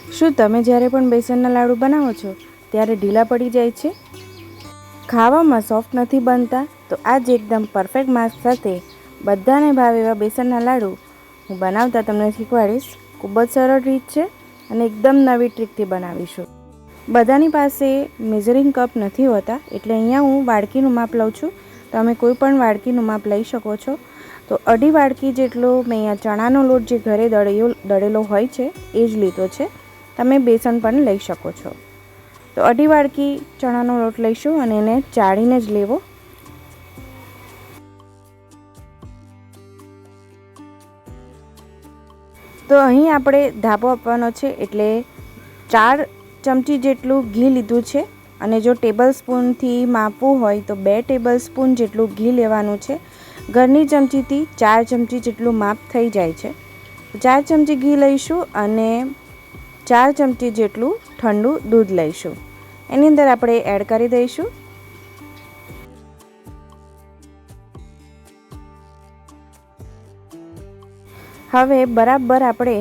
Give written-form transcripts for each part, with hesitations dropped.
શું તમે જ્યારે પણ બેસનના લાડુ બનાવો છો ત્યારે ઢીલા પડી જાય છે, ખાવામાં સોફ્ટ નથી બનતા? તો આ જ એકદમ પરફેક્ટ માપ સાથે બધાને ભાવે એવા બેસનના લાડુ હું બનાવતા તમને શીખવાડીશ. ખૂબ જ સરળ રીત છે અને એકદમ નવી ટ્રીકથી બનાવીશું. બધાની પાસે મેઝરિંગ કપ નથી હોતા, એટલે અહીંયા હું વાડકીનું માપ લઉં છું. તમે કોઈ પણ વાડકીનું માપ લઈ શકો છો. તો 1.5 વાડકી જેટલો મેં અહીંયા ચણાનો લોટ જે ઘરે દળેલો હોય છે એ જ લીધો છે. તમે બેસન પણ લઈ શકો છો. તો 1.5 વાડકી ચણાનો લોટ લઈશું અને એને ચાળીને જ લેવો. તો અહીં આપણે ધાબો આપવાનો છે, એટલે 4 ચમચી જેટલું ઘી લીધું છે અને જો ટેબલ સ્પૂનથી માપવું હોય તો 2 ટેબલ સ્પૂન જેટલું ઘી લેવાનું છે. ઘરની ચમચીથી 4 ચમચી જેટલું માપ થઈ જાય છે. 4 ચમચી ઘી લઈશું અને 4 ચમચી જેટલું ઠંડુ દૂધ લઈશું. એની અંદર આપણે એડ કરી દઈશું. હવે બરાબર આપણે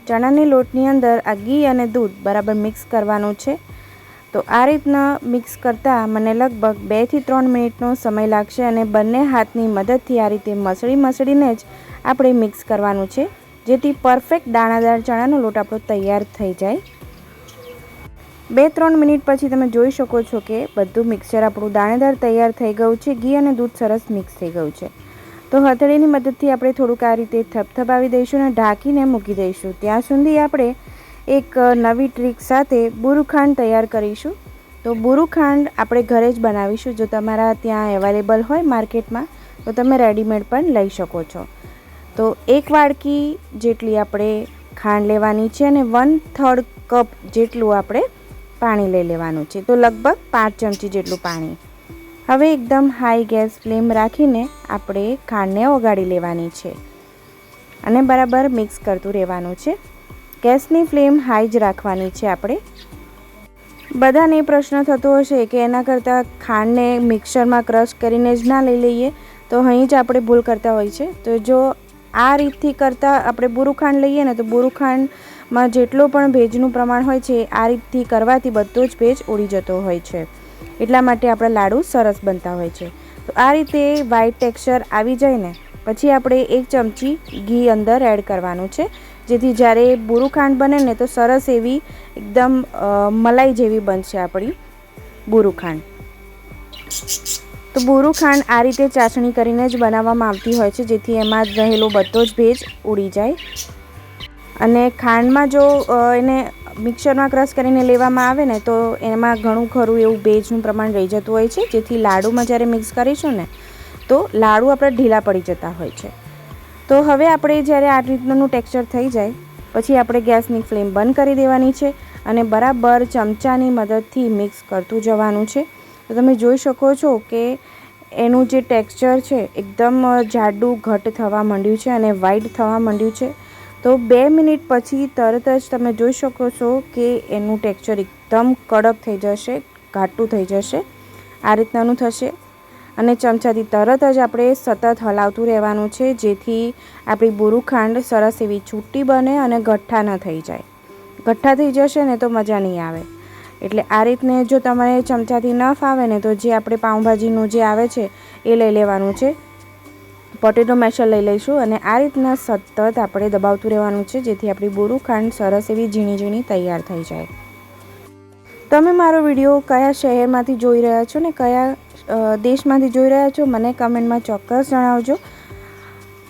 ચણાની લોટની અંદર આ ઘી અને દૂધ બરાબર મિક્સ કરવાનું છે. તો આ રીતના મિક્સ કરતાં મને લગભગ 2 થી 3 મિનિટનો સમય લાગશે અને બંને હાથની મદદથી આ રીતે મસળીને જ આપણે મિક્સ કરવાનું છે, જેથી પરફેક્ટ દાણાદાર ચણાનો લોટ આપણો તૈયાર થઈ જાય. 2-3 મિનિટ પછી તમે જોઈ શકો છો કે બધું મિક્સચર આપણું દાણેદાર તૈયાર થઈ ગયું છે. ઘી અને દૂધ સરસ મિક્સ થઈ ગયું છે. તો હથેળીની મદદથી આપણે થોડુંક આ રીતે થપથપાવી દઈશું અને ઢાંકીને મૂકી દઈશું. ત્યાં સુધી આપણે એક નવી ટ્રીક સાથે બુરુખાંડ તૈયાર કરીશું. તો બુરુખાંડ આપણે ઘરે જ બનાવીશું. જો તમારા ત્યાં અવેલેબલ હોય માર્કેટમાં તો તમે રેડીમેડ પણ લઈ શકો છો. તો 1 વાડકી જેટલી આપણે ખાંડ લેવાની છે અને 1/3 કપ જેટલું આપણે પાણી લઈ લેવાનું છે. તો લગભગ 5 ચમચી જેટલું પાણી. હવે એકદમ હાઈ ગેસ ફ્લેમ રાખીને આપણે ખાંડને ઓગાળી લેવાની છે અને બરાબર મિક્સ કરતું રહેવાનું છે. ગેસની ફ્લેમ હાઈ જ રાખવાની છે આપણે. બધાને પ્રશ્ન થતો હશે કે એના કરતાં ખાંડને મિક્સરમાં ક્રશ કરીને જ ના લઈ લઈએ, તો અહીં જ આપણે ભૂલ કરતા હોય છે. તો જો આ રીતથી કરતાં આપણે બુરુખાંડ લઈએ ને તો બુરુખાંડમાં જેટલો પણ ભેજનું પ્રમાણ હોય છે આ રીતથી કરવાથી બધો જ ભેજ ઉડી જતો હોય છે. એટલા માટે આપણા લાડુ સરસ બનતા હોય છે. તો આ રીતે વ્હાઈટ ટેક્સચર આવી જાય ને પછી આપણે 1 ચમચી ઘી અંદર એડ કરવાનું છે, જેથી જ્યારે બુરુખાંડ બને ને તો સરસ એવી એકદમ મલાઈ જેવી બનશે આપણી બુરુખાંડ. તો બુરુખાંડ આ રીતે ચાસણી કરીને જ બનાવવામાં આવતી હોય છે, જેથી એમાં રહેલો બધો જ ભેજ ઉડી જાય. અને ખાંડમાં જો એને મિક્સરમાં ક્રશ કરીને લેવામાં આવે ને તો એમાં ઘણું ખરું એવું ભેજનું પ્રમાણ રહી જતું હોય છે, જેથી લાડુમાં જ્યારે મિક્સ કરીશું ને તો લાડુ આપણે ઢીલા પડી જતા હોય છે. તો હવે આપણે જ્યારે આ રીતનું ટેક્સચર થઈ જાય પછી આપણે ગેસની ફ્લેમ બંધ કરી દેવાની છે અને બરાબર ચમચાની મદદથી મિક્સ કરતું જવાનું છે. તો તમે જોઈ શકો છો કે એનું જે ટેક્સચર છે એકદમ જાડું ઘટ થવા માંડ્યું છે અને વ્હાઈટ થવા માંડ્યું છે. તો 2 મિનિટ પછી તરત જ તમે જોઈ શકો છો કે એનું ટેક્સચર એકદમ કડક થઈ જશે, ઘાટું થઈ જશે. આ રીતનાનું થશે અને ચમચાથી તરત જ આપણે સતત હલાવતું રહેવાનું છે, જેથી આપણી બુરુખાંડ સરસ એવી છૂટી બને અને ગઠ્ઠા ન થઈ જાય. ગઠ્ઠા થઈ જશે ને તો મજા નહીં આવે. એટલે આ રીતને જો તમારે ચમચાથી ન ફાવે ને તો જે આપણે પાઉંભાજીનું જે આવે છે એ લઈ લેવાનું છે. પોટેટો મેશર લઈ લઈશું અને આ રીતના સતત આપણે દબાવતું રહેવાનું છે, જેથી આપણી બુરુખાંડ સરસ એવી ઝીણી ઝીણી તૈયાર થઈ જાય. તમે મારો વિડીયો કયા શહેરમાંથી જોઈ રહ્યા છો ને કયા દેશમાંથી જોઈ રહ્યા છો મને કમેન્ટમાં ચોક્કસ જણાવજો.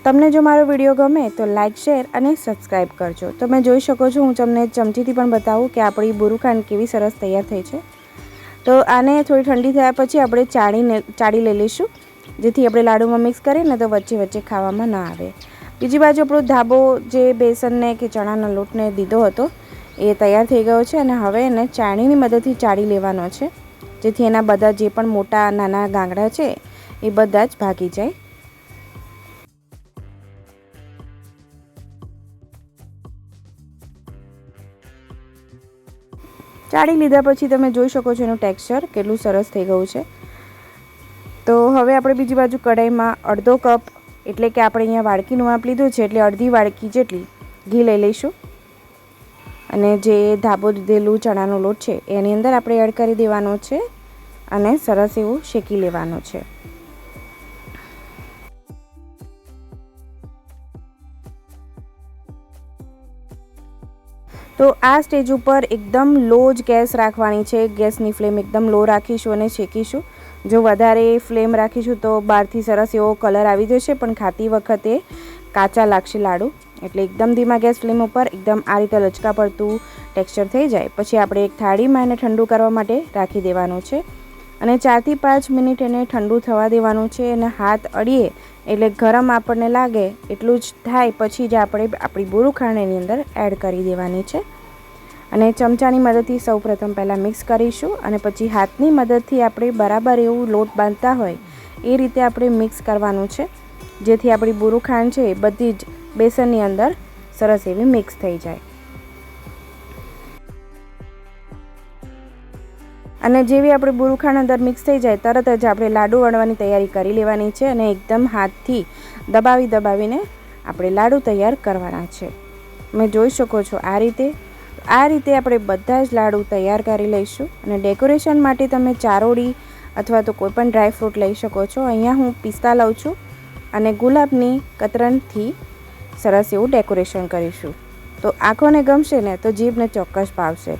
તમને જો મારો વિડીયો ગમે તો લાઇક, શેર અને સબસ્ક્રાઈબ કરજો. તમે જોઈ શકો છો હું તમને ચમચીથી પણ બતાવું કે આપણી બુરુખાંડ કેવી સરસ તૈયાર થઈ છે. તો આને થોડી ઠંડી થયા પછી આપણે ચાળી લઈ લઈશું, જેથી આપણે લાડુમાં મિક્સ કરીએ ને તો વચ્ચે વચ્ચે ખાવામાં ના આવે. બીજી બાજુ આપણો ધાબો જે બેસનને કે ચણાના લોટને દીધો હતો એ તૈયાર થઈ ગયો છે અને હવે એને ચાળણીની મદદથી ચાળી લેવાનો છે, જેથી એના બધા જે પણ મોટા નાના ગાંગડા છે એ બધા જ ભાગી જાય. ચાળી લીધા પછી તમે જોઈ શકો છો એનું ટેક્સચર કેટલું સરસ થઈ ગયું છે. તો હવે આપણે બીજી બાજુ કઢાઈમાં 1/2 કપ એટલે કે આપણે અહીંયા વાડકીનું માપ લીધું છે એટલે 1/2 વાડકી જેટલી ઘી લઈ લઈશું અને જે ધાબો દીધેલું ચણાનો લોટ છે એની અંદર આપણે એડ કરી દેવાનો છે અને સરસ એવું શેકી લેવાનું છે. તો આ સ્ટેજ ઉપર એકદમ લો જ ગેસ રાખવાની છે. ગેસની ફ્લેમ એકદમ લો રાખીશું અને શેકીશું. જો વધારે ફ્લેમ રાખીશું તો બહારથી સરસ એવો કલર આવી જશે, પણ ખાતી વખતે કાચા લાગશે લાડુ. એટલે એકદમ ધીમા ગેસ ફ્લેમ ઉપર એકદમ આ રીતે લચકા પડતું ટેક્સચર થઈ જાય પછી આપણે એક થાળીમાં એને ઠંડુ કરવા માટે રાખી દેવાનું છે અને 4 થી 5 મિનિટ એને ઠંડુ થવા દેવાનું છે. અને હાથ અડીએ એટલે ગરમ આપણને લાગે એટલું જ થાય પછી જ આપણે આપણી બોરુખાણ એની અંદર એડ કરી દેવાની છે અને ચમચાની મદદથી સૌપ્રથમ પહેલાં મિક્સ કરીશું અને પછી હાથની મદદથી આપણે બરાબર એવું લોટ બાંધતા હોય એ રીતે આપણે મિક્સ કરવાનું છે, જેથી આપણી બોરુખાણ છે એ બધી જ બેસનની અંદર સરસ એવી મિક્સ થઈ જાય. અને જેવી આપણી બોરુખાણ અંદર મિક્સ થઈ જાય તરત જ આપણે લાડુ વણવાની તૈયારી કરી લેવાની છે અને એકદમ હાથથી દબાવીને આપણે લાડુ તૈયાર કરવાના છે. તમે જોઈ શકો છો આ રીતે આપણે બધા જ લાડુ તૈયાર કરી લઈશું. અને ડેકોરેશન માટે તમે ચારોળી અથવા તો કોઈ પણ ડ્રાયફ્રૂટ લઈ શકો છો. અહીંયા હું પિસ્તા લઉં છું અને ગુલાબની કતરનથી સરસ એવું ડેકોરેશન કરીશું. તો આંખોને ગમશે ને તો જીભને ચોક્કસ ભાવશે.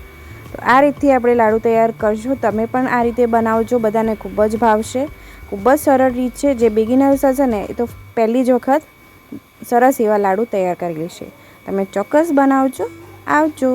તો આ રીતથી આપણે લાડુ તૈયાર કરજો. તમે પણ આ રીતે બનાવજો, બધાને ખૂબ જ ભાવશે. ખૂબ જ સરળ રીત છે. જે બિગિનર્સ હશે ને એ તો પહેલી જ વખત સરસ એવા લાડુ તૈયાર કરી લેશે. તમે ચોક્કસ બનાવજો. આવજો.